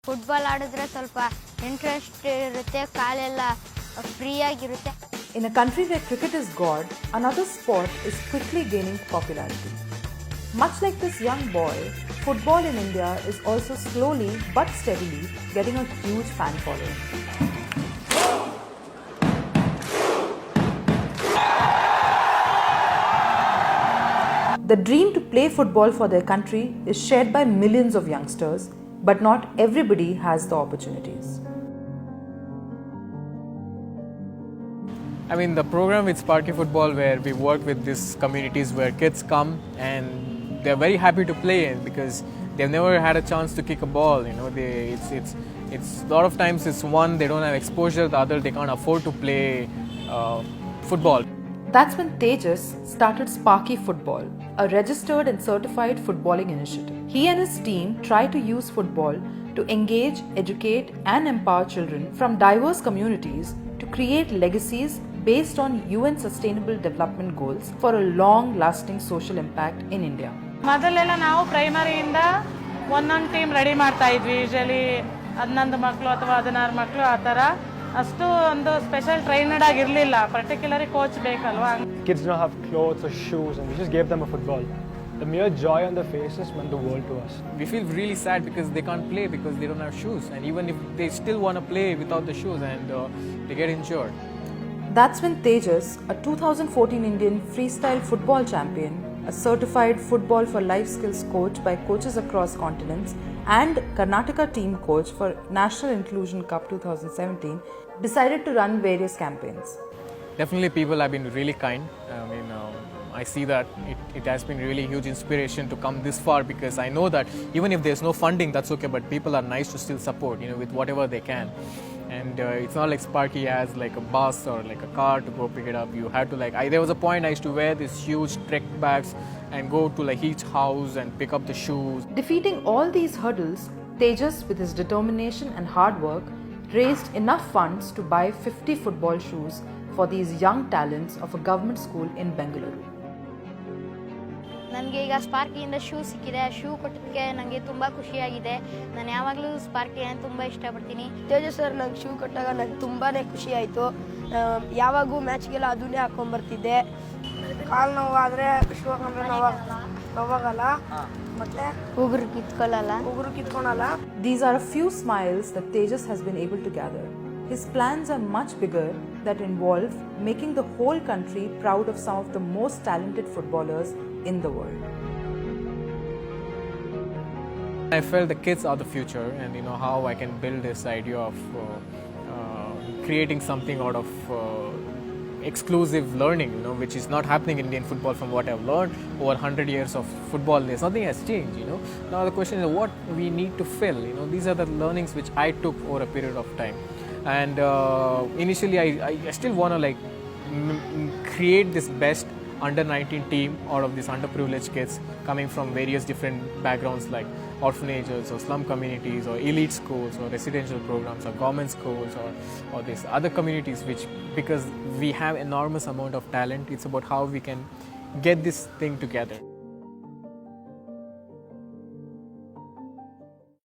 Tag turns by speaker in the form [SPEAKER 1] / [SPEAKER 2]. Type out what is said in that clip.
[SPEAKER 1] Football ಆಡಿದ್ರೆ ಸ್ವಲ್ಪ interest ಇರುತ್ತೆ, ಕಾಲೆಲ್ಲ ಫ್ರೀ ಆಗಿರುತ್ತೆ.
[SPEAKER 2] In a country where cricket is god, another sport is quickly gaining popularity. Much like this young boy, football in India is also slowly but steadily getting a huge fan following. The dream to play football for their country is shared by millions of youngsters, but not everybody has the opportunities.
[SPEAKER 3] I mean, the program with Sparky Football, where we work with these communities where kids come and they're very happy to play in because they've never had a chance to kick a ball. You know, it's a lot of times it's one, they don't have exposure, the other they can't afford to play football.
[SPEAKER 2] That's when Tejas started Sparky Football, a registered and certified footballing initiative. He and his team try to use football to engage, educate and empower children from diverse communities to create legacies based on UN Sustainable Development Goals for a long-lasting social impact in India.
[SPEAKER 4] ಮೊದಲೆಲ್ಲ ನಾವು ಪ್ರೈಮರಿಯಿಂದ ಒಂದೊಂದು team ready ಮಾಡ್ತಾ ಇದ್ವಿ. Usually 11 ಮಕ್ಕಳು ಅಥವಾ 16 ಮಕ್ಕಳು ಆ ಥರ. ಅಷ್ಟು ಒಂದು ಸ್ಪೆಷಲ್ ಟ್ರೈನಡ್ ಆಗಿರಲಿಲ್ಲ. ಪರ್ಟಿಕ್ಯುಲರಿ ಕೋಚ್ ಬೇಕಲ್ವಾ.
[SPEAKER 5] Kids don't have clothes or shoes and we just gave them a football. The mere joy on their faces meant the world to us.
[SPEAKER 3] We feel really sad because they can't play because they don't have shoes, and even if they still want to play without the shoes and they get injured.
[SPEAKER 2] That's when Tejas, a 2014 Indian freestyle football champion, a certified football for life skills coach by coaches across continents, and Karnataka team coach for National Inclusion Cup 2017, decided to run various campaigns.
[SPEAKER 3] Definitely people have been really kind. I mean, I see that it has been really huge inspiration to come this far because I know that even if there's no funding, that's okay, but people are nice to still support, you know, with whatever they can. And it's not like Sparky has like a bus or like a car to go pick it up. You had to there was a point I used to wear these huge trek bags and go to like each house and pick up the shoes.
[SPEAKER 2] Defeating all these hurdles, Tejas, with his determination and hard work, raised enough funds to buy 50 football shoes for these young talents of a government school in Bengaluru.
[SPEAKER 1] ನನಗೆ ಈಗ ಸ್ಪಾರ್ಕಿಯಿಂದ shoe ಸಿಕ್ಕಿದೆ. Shoe ಕೊಟ್ಟಿದ್ದಕ್ಕೆ ನನಗೆ ತುಂಬ ಖುಷಿಯಾಗಿದೆ. ನಾನು ಯಾವಾಗಲೂ ಸ್ಪಾರ್ಕಿಯನ್ನು ತುಂಬ ಇಷ್ಟಪಡ್ತೀನಿ.
[SPEAKER 6] ತೇಜಸ್ ಸರ್ ನಂಗೆ ಶೂ ಕೊಟ್ಟಾಗ ನಂಗೆ ತುಂಬಾ ಖುಷಿ ಆಯಿತು. ಯಾವಾಗೂ ಮ್ಯಾಚ್ಗೆಲ್ಲ ಅದನ್ನೇ ಹಾಕ್ಕೊಂಬರ್ತಿದ್ದೆ. ಕಾಲು ನೋವಾದರೆ ಶೂ ಹಾಕೊಂಡ್ರೆ ನೋವಾಗಲ್ಲ, ಮತ್ತು
[SPEAKER 1] ಉಗುರು ಕಿತ್ಕೊಳ್ಳಲ್ಲ.
[SPEAKER 2] These are a few smiles that Tejas has been able to gather. His plans are much bigger that involve making the whole country proud of some of the most talented footballers in the world.
[SPEAKER 3] I felt the kids are the future, and you know how I can build this idea of creating something out of exclusive learning, you know, which is not happening in Indian football. From what I've learned over 100 years of football, there's nothing has changed, you know. Now the question is what we need to fill, you know. These are the learnings which I took over a period of time, and initially I still want to create this best under 19 team out of these underprivileged kids coming from various different backgrounds like orphanages or slum communities or elite schools or residential programs or government schools or these other communities, which because we have enormous amount of talent, it's about how we can get this thing together.